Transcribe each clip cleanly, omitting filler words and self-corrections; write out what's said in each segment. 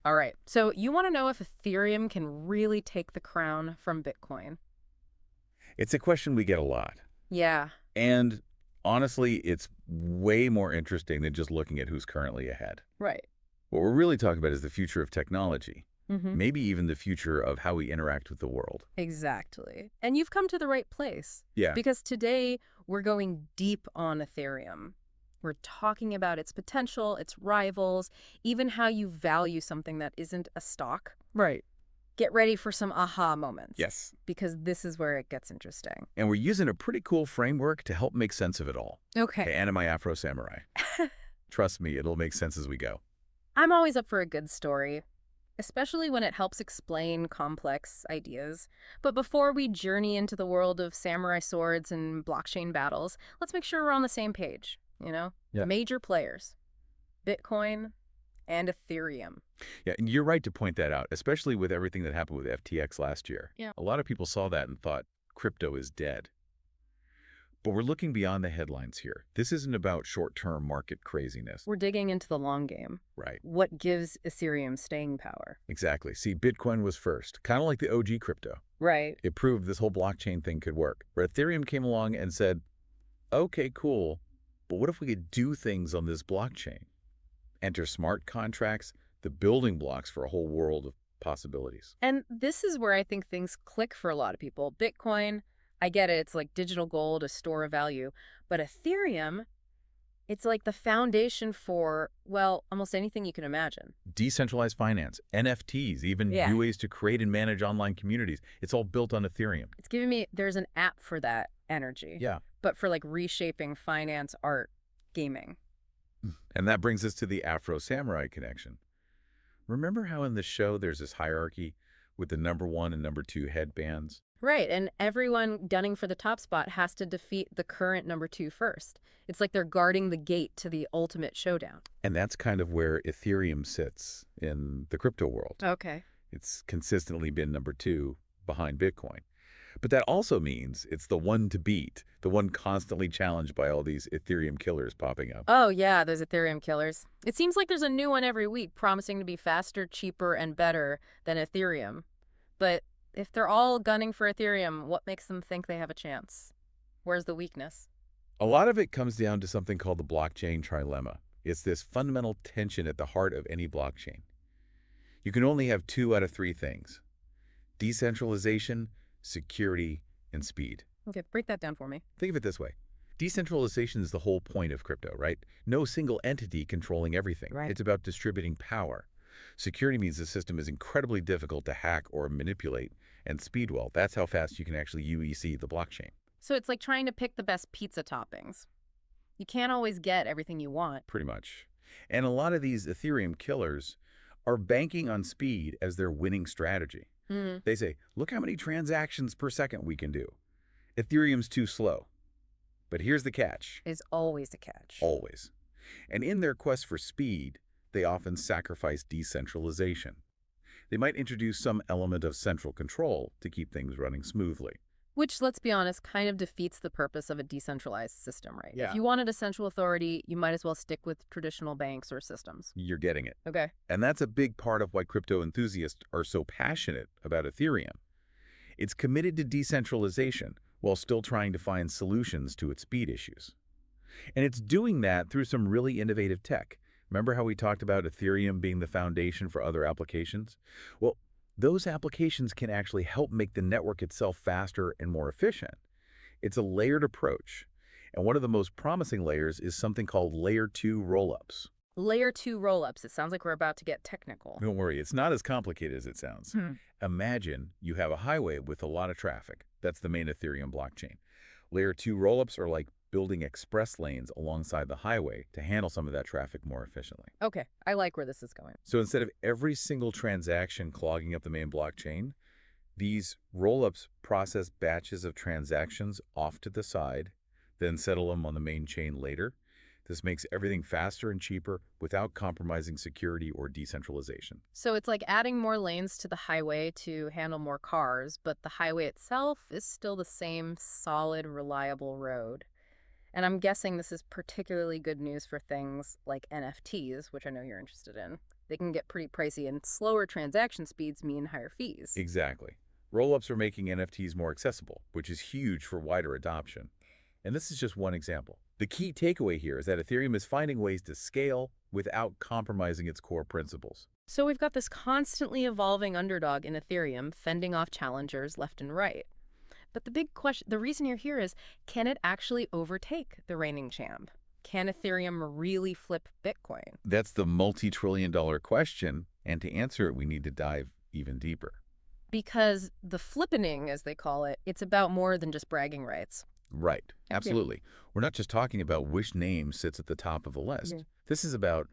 All right. So you want to know if Ethereum can really take the crown from Bitcoin? It's a question we get a lot. Yeah, And honestly, it's way more interesting than just looking at who's currently ahead. right. What we're really talking about is the future of technology, Mm-hmm. maybe even the future of how we interact with the world. Exactly. And you've come to the right place Yeah, because today we're going deep on Ethereum. We're talking about its potential, its rivals, even how you value something that isn't a stock. right. Get ready for some aha moments Yes. because this is where it gets interesting. And we're using a pretty cool framework to help make sense of it all. Okay. Okay, and my Afro Samurai. Trust me, it'll make sense as we go. I'm always up for a good story, especially when it helps explain complex ideas. But before we journey into the world of samurai swords and blockchain battles, let's make sure we're on the same page, you know? Yeah. Major players, Bitcoin and Ethereum. Yeah, and you're right to point that out, especially with everything that happened with FTX last year. Yeah. A lot of people saw that and thought crypto is dead. But we're looking beyond the headlines here. This isn't about short-term market craziness. We're digging into the long game. Right. What gives Ethereum staying power? Exactly. See, Bitcoin was first, kind of like the OG crypto. Right. It proved this whole blockchain thing could work. But Ethereum came along and said, okay, cool, but what if we could do things on this blockchain? Enter smart contracts, the building blocks for a whole world of possibilities. And this is where I think things click for a lot of people. Bitcoin, I get it, it's like digital gold, a store of value. But Ethereum, it's like the foundation for, well, almost anything you can imagine. Decentralized finance, NFTs, even Yeah. new ways to create and manage online communities. It's all built on Ethereum. It's giving me, there's an app for that energy, Yeah. but for like reshaping finance, art, gaming. And that brings us to the Afro Samurai connection. Remember how in the show there's this hierarchy with the number one and number two headbands? Right, and everyone gunning for the top spot has to defeat the current number two first. It's like they're guarding the gate to the ultimate showdown. And that's kind of where Ethereum sits in the crypto world. Okay. It's consistently been number two behind Bitcoin. But that also means it's the one to beat, the one constantly challenged by all these Ethereum killers popping up. Oh, yeah, those Ethereum killers. It seems like there's a new one every week promising to be faster, cheaper, and better than Ethereum. But if they're all gunning for Ethereum, what makes them think they have a chance? Where's the weakness? A lot of it comes down to something called the Blockchain Trilemma. It's this fundamental tension at the heart of any blockchain. You can only have two out of three things: decentralization, security, and speed. Okay, break that down for me. Think of it this way. Decentralization is the whole point of crypto, right? No single entity controlling everything. Right. It's about distributing power. Security means the system is incredibly difficult to hack or manipulate. And speed, well, that's how fast you can actually UEC the blockchain. So it's like trying to pick the best pizza toppings. You can't always get everything you want. Pretty much. And a lot of these Ethereum killers are banking on speed as their winning strategy. Hmm. They say, look how many transactions per second we can do. Ethereum's too slow. But here's the catch. Is always a catch. Always. And in their quest for speed, they often sacrifice decentralization. They might introduce some element of central control to keep things running smoothly. Which, let's be honest, kind of defeats the purpose of a decentralized system, right? Yeah. If you wanted a central authority, you might as well stick with traditional banks or systems. You're getting it. Okay. And that's a big part of why crypto enthusiasts are so passionate about Ethereum. It's committed to decentralization while still trying to find solutions to its speed issues. And it's doing that through some really innovative tech. Remember how we talked about Ethereum being the foundation for other applications? Well, those applications can actually help make the network itself faster and more efficient. It's a layered approach. And one of the most promising layers is something called Layer 2 rollups. Layer 2 rollups. It sounds like we're about to get technical. Don't worry, it's not as complicated as it sounds. Imagine you have a highway with a lot of traffic. That's the main Ethereum blockchain. Layer 2 rollups are like building express lanes alongside the highway to handle some of that traffic more efficiently. Okay, I like where this is going. So instead of every single transaction clogging up the main blockchain, these rollups process batches of transactions off to the side, then settle them on the main chain later. This makes everything faster and cheaper without compromising security or decentralization. So it's like adding more lanes to the highway to handle more cars, but the highway itself is still the same solid, reliable road. And I'm guessing this is particularly good news for things like NFTs, which I know you're interested in. They can get pretty pricey, and slower transaction speeds mean higher fees. Exactly. Rollups are making NFTs more accessible, which is huge for wider adoption. And this is just one example. The key takeaway here is that Ethereum is finding ways to scale without compromising its core principles. So we've got this constantly evolving underdog in Ethereum fending off challengers left and right. But the big question, the reason you're here is, can it actually overtake the reigning champ? Can Ethereum really flip Bitcoin? That's the multi-trillion-dollar question, and to answer it, we need to dive even deeper. Because the flippening, as they call it, it's about more than just bragging rights. Right. Okay. Absolutely. We're not just talking about which name sits at the top of the list. Yeah. This is about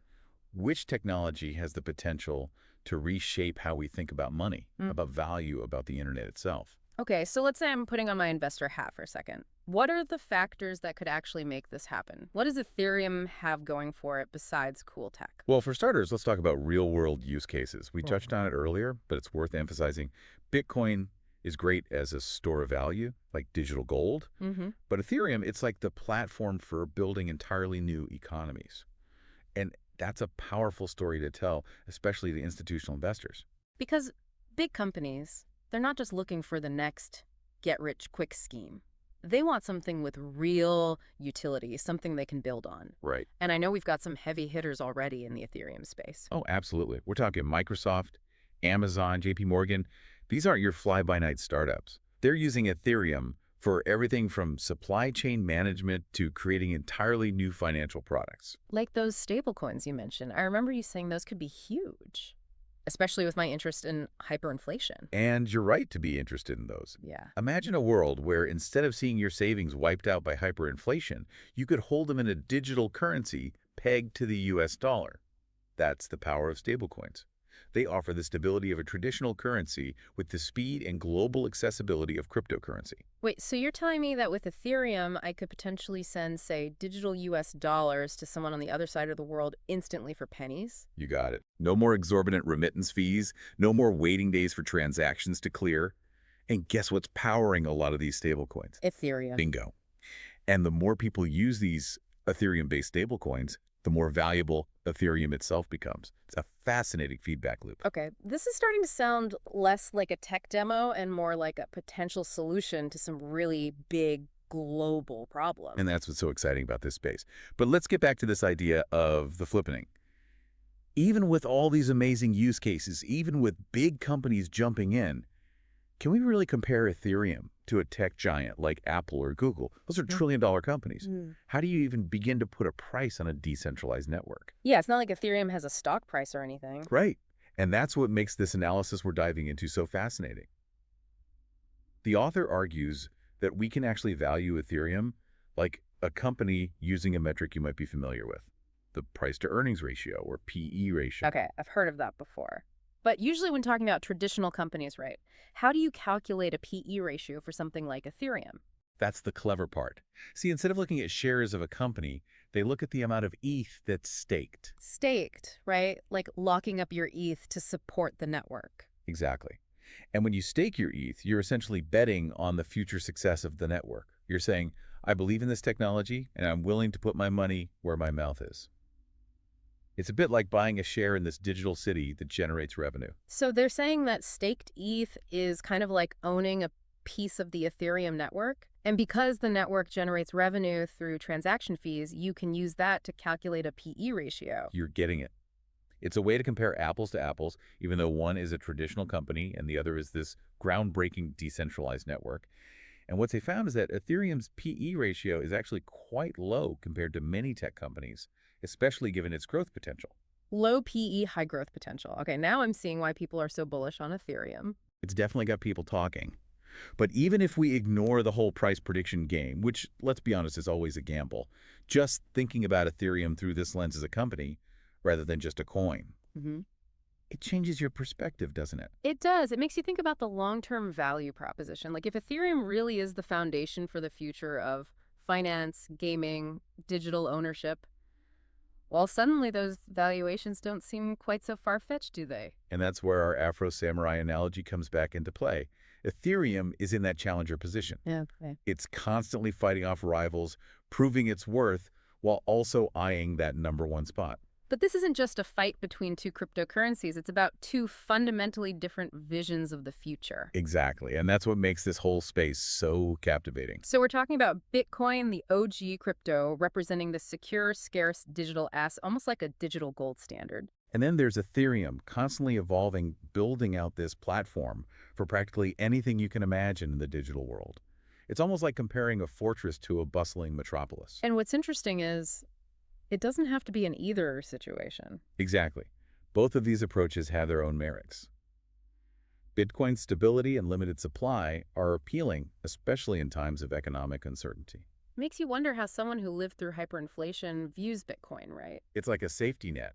which technology has the potential to reshape how we think about money, about value, about the internet itself. Okay, so let's say I'm putting on my investor hat for a second. What are the factors that could actually make this happen? What does Ethereum have going for it besides cool tech? Well, for starters, let's talk about real-world use cases. We Cool. touched on it earlier, but it's worth emphasizing. Bitcoin is great as a store of value, like digital gold. But Ethereum, it's like the platform for building entirely new economies. And that's a powerful story to tell, especially to institutional investors. Because big companies, they're not just looking for the next get-rich-quick scheme. They want something with real utility, something they can build on. Right. And I know we've got some heavy hitters already in the Ethereum space. Oh, absolutely. We're talking Microsoft, Amazon, JP Morgan. These aren't your fly-by-night startups. They're using Ethereum for everything from supply chain management to creating entirely new financial products. Like those stablecoins you mentioned. I remember you saying those could be huge, especially with my interest in hyperinflation. And you're right to be interested in those. Yeah. Imagine a world where instead of seeing your savings wiped out by hyperinflation, you could hold them in a digital currency pegged to the US dollar. That's the power of stablecoins. They offer the stability of a traditional currency with the speed and global accessibility of cryptocurrency. Wait, so you're telling me that with Ethereum, I could potentially send, say, digital US dollars to someone on the other side of the world instantly for pennies? You got it. No more exorbitant remittance fees, no more waiting days for transactions to clear. And guess what's powering a lot of these stablecoins? Ethereum. Bingo. And the more people use these Ethereum-based stablecoins, the more valuable Ethereum itself becomes. It's a fascinating feedback loop. Okay, this is starting to sound less like a tech demo and more like a potential solution to some really big global problem. And that's what's so exciting about this space. But let's get back to this idea of the flippening. Even with all these amazing use cases, even with big companies jumping in, can we really compare Ethereum to a tech giant like Apple or Google? Those are trillion-dollar companies. How do you even begin to put a price on a decentralized network? Yeah, it's not like Ethereum has a stock price or anything. Right. And that's what makes this analysis we're diving into so fascinating. The author argues that we can actually value Ethereum like a company using a metric you might be familiar with, the price-to-earnings ratio, or PE ratio. Okay, I've heard of that before. But usually when talking about traditional companies, right, how do you calculate a PE ratio for something like Ethereum? That's the clever part. See, instead of looking at shares of a company, they look at the amount of ETH that's staked. Staked, right? Like locking up your ETH to support the network. Exactly. And when you stake your ETH, you're essentially betting on the future success of the network. You're saying, I believe in this technology, and I'm willing to put my money where my mouth is. It's a bit like buying a share in this digital city that generates revenue. So they're saying that staked ETH is kind of like owning a piece of the Ethereum network. And because the network generates revenue through transaction fees, you can use that to calculate a PE ratio. You're getting it. It's a way to compare apples to apples, even though one is a traditional company and the other is this groundbreaking decentralized network. And what they found is that Ethereum's PE ratio is actually quite low compared to many tech companies, especially given its growth potential. Low PE, high growth potential. Okay, now I'm seeing why people are so bullish on Ethereum. It's definitely got people talking. But even if we ignore the whole price prediction game, which, let's be honest, is always a gamble, just thinking about Ethereum through this lens as a company rather than just a coin, it changes your perspective, doesn't it? It does. It makes you think about the long-term value proposition. Like if Ethereum really is the foundation for the future of finance, gaming, digital ownership, well, suddenly those valuations don't seem quite so far-fetched, do they? And that's where our Afro Samurai analogy comes back into play. Ethereum is in that challenger position. Yeah, okay. It's constantly fighting off rivals, proving its worth, while also eyeing that #1 spot. But this isn't just a fight between two cryptocurrencies. It's about two fundamentally different visions of the future. Exactly, and that's what makes this whole space so captivating. So we're talking about Bitcoin, the OG crypto, representing the secure, scarce digital asset, almost like a digital gold standard. And then there's Ethereum, constantly evolving, building out this platform for practically anything you can imagine in the digital world. It's almost like comparing a fortress to a bustling metropolis. And what's interesting is it doesn't have to be an either situation. Exactly. Both of these approaches have their own merits. Bitcoin's stability and limited supply are appealing, especially in times of economic uncertainty. Makes you wonder how someone who lived through hyperinflation views Bitcoin, right? It's like a safety net,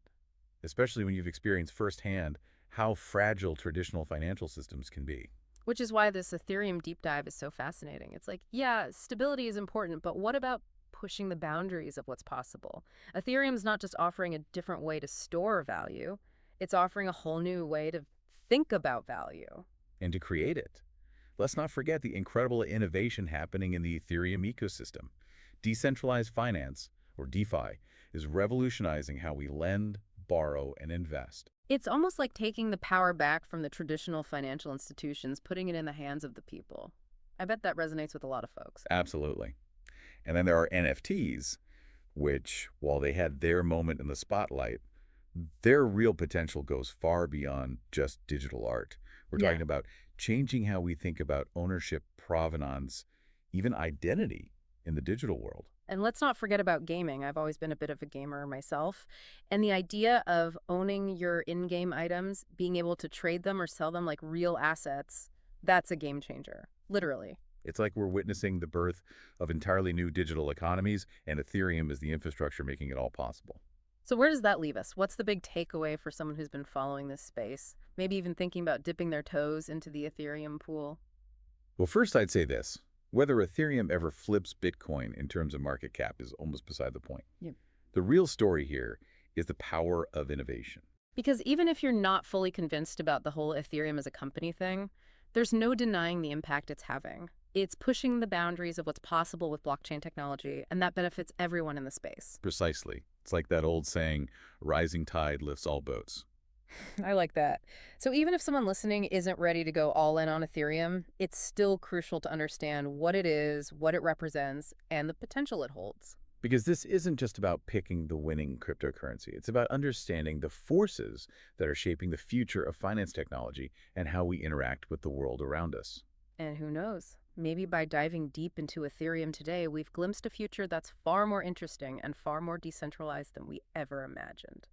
especially when you've experienced firsthand how fragile traditional financial systems can be. Which is why this Ethereum deep dive is so fascinating. It's like, yeah, stability is important, but what about pushing the boundaries of what's possible? Ethereum's not just offering a different way to store value, it's offering a whole new way to think about value. And to create it. Let's not forget the incredible innovation happening in the Ethereum ecosystem. Decentralized finance, or DeFi, is revolutionizing how we lend, borrow, and invest. It's almost like taking the power back from the traditional financial institutions, putting it in the hands of the people. I bet that resonates with a lot of folks. Absolutely. And then there are NFTs, which, while they had their moment in the spotlight, their real potential goes far beyond just digital art. We're talking about changing how we think about ownership, provenance, even identity in the digital world. And let's not forget about gaming. I've always been a bit of a gamer myself. And the idea of owning your in-game items, being able to trade them or sell them like real assets, that's a game changer, literally. It's like we're witnessing the birth of entirely new digital economies, and Ethereum is the infrastructure making it all possible. So where does that leave us? What's the big takeaway for someone who's been following this space? Maybe even thinking about dipping their toes into the Ethereum pool? Well, first I'd say this. Whether Ethereum ever flips Bitcoin in terms of market cap is almost beside the point. Yep. The real story here is the power of innovation. Because even if you're not fully convinced about the whole Ethereum as a company thing, there's no denying the impact it's having. It's pushing the boundaries of what's possible with blockchain technology, and that benefits everyone in the space. Precisely. It's like that old saying, rising tide lifts all boats. I like that. So even if someone listening isn't ready to go all in on Ethereum, it's still crucial to understand what it is, what it represents, and the potential it holds. Because this isn't just about picking the winning cryptocurrency. It's about understanding the forces that are shaping the future of finance technology and how we interact with the world around us. And who knows? Maybe by diving deep into Ethereum today, we've glimpsed a future that's far more interesting and far more decentralized than we ever imagined.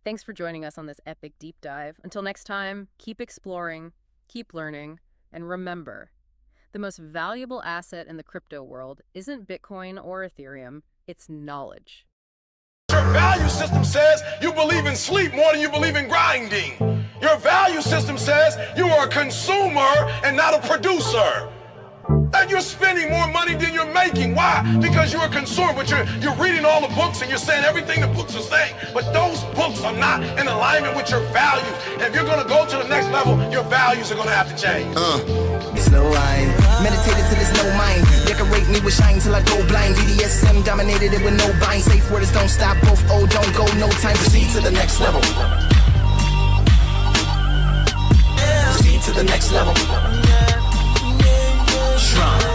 Thanks for joining us on this epic deep dive. Until next time, keep exploring, keep learning, and remember, the most valuable asset in the crypto world isn't Bitcoin or Ethereum, it's knowledge. Your value system says you believe in sleep more than you believe in grinding. Your value system says you are a consumer and not a producer. And you're spending more money than you're making. Why? Because you're a consumer, but you're reading all the books and you're saying everything the books are saying. But those books are not in alignment with your values. And if you're going to go to the next level, your values are going to have to change. Slow wine, meditated till there's no mind. Decorate me with shine till I go blind. BDSM dominated it with no bind. Safe words don't stop, both oh don't go. No time, proceed to the next level. Proceed to the next level. Strong.